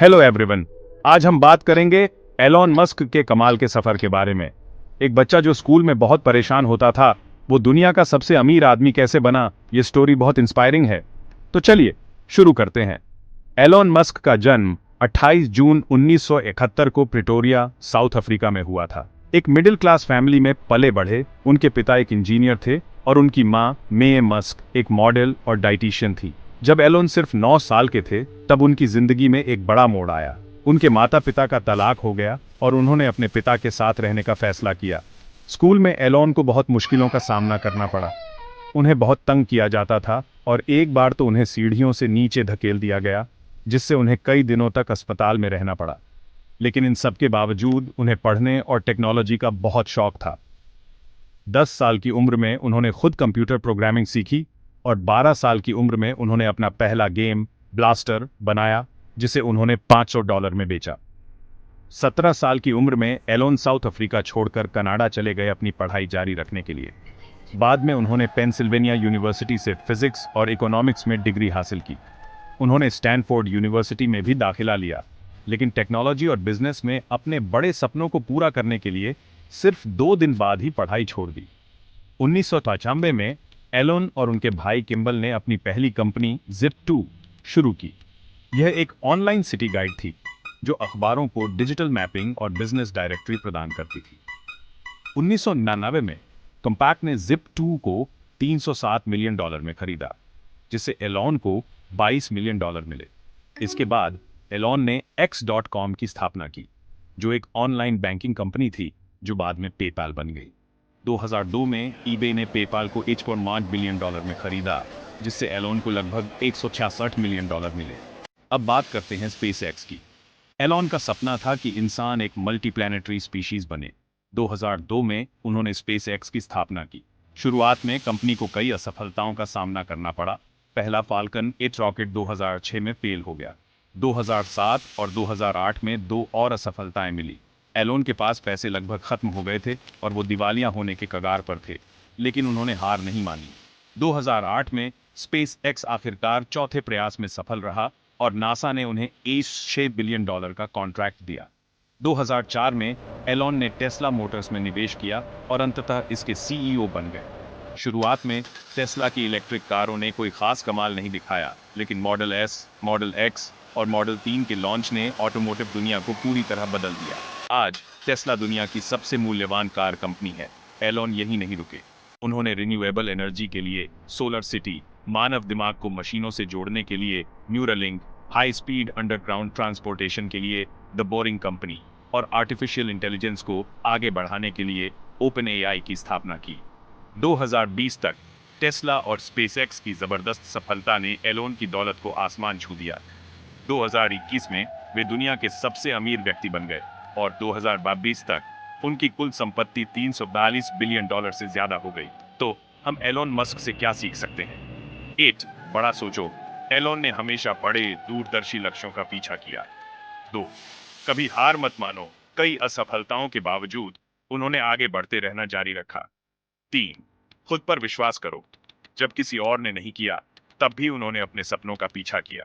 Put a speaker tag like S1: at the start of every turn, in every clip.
S1: Hello everyone. आज हम बात करेंगे एलॉन मस्क के कमाल के सफर के बारे में। एक बच्चा जो स्कूल में बहुत परेशान होता था, वो दुनिया का सबसे अमीर आदमी कैसे बना। ये स्टोरी बहुत इंस्पायरिंग है। तो चलिए शुरू करते हैं। एलॉन मस्क का जन्म 28 जून 1971 को प्रिटोरिया, साउथ अफ्रीका में हुआ था। एक मिडिल क्लास फैमिली में पले बढ़े। उनके पिता एक इंजीनियर थे और उनकी मां मे मस्क एक मॉडल और डाइटिशियन थी। जब एलोन सिर्फ 9 साल के थे, तब उनकी जिंदगी में एक बड़ा मोड़ आया। उनके माता पिता का तलाक हो गया और उन्होंने अपने पिता के साथ रहने का फैसला किया। स्कूल में एलोन को बहुत मुश्किलों का सामना करना पड़ा। उन्हें बहुत तंग किया जाता था और एक बार तो उन्हें सीढ़ियों से नीचे धकेल दिया गया, जिससे उन्हें कई दिनों तक अस्पताल में रहना पड़ा। लेकिन इन सब के बावजूद उन्हें पढ़ने और टेक्नोलॉजी का बहुत शौक था। 10 साल की उम्र में उन्होंने खुद कंप्यूटर प्रोग्रामिंग सीखी और 12 साल की उम्र में उन्होंने अपना पहला गेम ब्लास्टर बनाया, जिसे उन्होंने $500 में बेचा। 17 साल की उम्र में एलोन साउथ अफ्रीका छोड़कर कनाडा चले गए अपनी पढ़ाई जारी रखने के लिए। बाद में उन्होंने पेंसिल्वेनिया यूनिवर्सिटी से फिजिक्स और इकोनॉमिक्स में डिग्री हासिल की। उन्होंने स्टैनफोर्ड यूनिवर्सिटी में भी दाखिला लिया, लेकिन टेक्नोलॉजी और बिजनेस में अपने बड़े सपनों को पूरा करने के लिए सिर्फ 2 दिन बाद ही पढ़ाई छोड़ दी। 1995 में एलोन और उनके भाई किम्बल ने अपनी पहली कंपनी Zip2 शुरू की। यह एक ऑनलाइन सिटी गाइड थी, जो अखबारों को डिजिटल मैपिंग और बिजनेस डायरेक्टरी प्रदान करती थी। 1999 में कंपैक्ट ने Zip2 को $307 मिलियन में खरीदा, जिससे एलोन को $22 मिलियन मिले। इसके बाद एलोन ने X.com की स्थापना की, जो एक ऑनलाइन बैंकिंग कंपनी थी, जो बाद में पेपाल बन गई। 2002 में ईबे ने पेपाल को $8.5 बिलियन में खरीदा, जिससे एलोन को लगभग $166 मिलियन मिले। अब बात करते हैं स्पेसएक्स की। एलोन का सपना था कि इंसान एक मल्टीप्लैनेटरी स्पीशीज बने। 2002 में उन्होंने स्पेसएक्स की स्थापना की। शुरुआत में कंपनी को कई असफलताओं का सामना करना पड़ा। पहला फाल्कन 8 रॉकेट 2006 में फेल हो गया। 2007 और 2008 में 2 और असफलताएं मिली। एलोन के पास पैसे लगभग खत्म हो गए थे और वो दिवालिया होने के कगार पर थे, लेकिन उन्होंने हार नहीं मानी। 2008 में स्पेस एक्स आखिरकार चौथे प्रयास में सफल रहा और नासा ने उन्हें $6 बिलियन का कॉन्ट्रैक्ट दिया। 2004 में एलोन ने टेस्ला मोटर्स में निवेश किया और अंततः इसके सीईओ बन गए। शुरुआत में टेस्ला की इलेक्ट्रिक कारों ने कोई खास कमाल नहीं दिखाया, लेकिन मॉडल एस, मॉडल एक्स और मॉडल 3 के लॉन्च ने ऑटोमोटिव दुनिया को पूरी तरह बदल दिया। आज टेस्ला दुनिया की सबसे मूल्यवान कार कंपनी है। एलोन यही नहीं रुके। उन्होंने रिन्यूएबल एनर्जी के लिए सोलर सिटी, मानव दिमाग को मशीनों से जोड़ने के लिए Neuralink, high speed underground transportation के लिए द बोरिंग कंपनी और आर्टिफिशियल इंटेलिजेंस को आगे बढ़ाने के लिए ओपन एआई की स्थापना की। 2020 तक टेस्ला और स्पेसएक्स की जबरदस्त सफलता ने एलोन की दौलत को आसमान छू दिया। 2021 में वे दुनिया के सबसे अमीर व्यक्ति बन गए और 2022 तक उनकी कुल संपत्ति $342 बिलियन से ज्यादा हो गई। तो हम एलोन मस्क से क्या सीख सकते हैं? 8. बड़ा सोचो। एलोन ने हमेशा बड़े दूरदर्शी लक्ष्यों का पीछा किया। 2. कभी हार मत मानो। कई असफलताओं के बावजूद उन्होंने आगे बढ़ते रहना जारी रखा। 3. खुद पर विश्वास करो। जब किसी और ने नहीं किया, तब भी उन्होंने अपने सपनों का पीछा किया।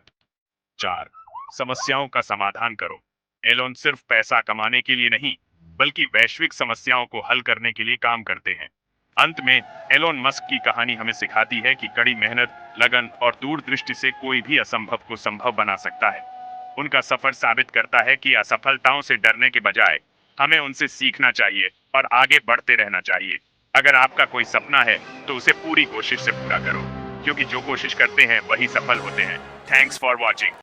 S1: 4. समस्याओं का समाधान करो। एलोन सिर्फ पैसा कमाने के लिए नहीं, बल्कि वैश्विक समस्याओं को हल करने के लिए काम करते हैं। अंत में एलोन मस्क की कहानी हमें सिखाती है कि कड़ी मेहनत, लगन और दूरदृष्टि से कोई भी असंभव को संभव बना सकता है। उनका सफर साबित करता है कि असफलताओं से डरने के बजाय हमें उनसे सीखना चाहिए और आगे बढ़ते रहना चाहिए। अगर आपका कोई सपना है, तो उसे पूरी कोशिश से पूरा करो, क्योंकि जो कोशिश करते हैं वही सफल होते हैं। Thanks for watching.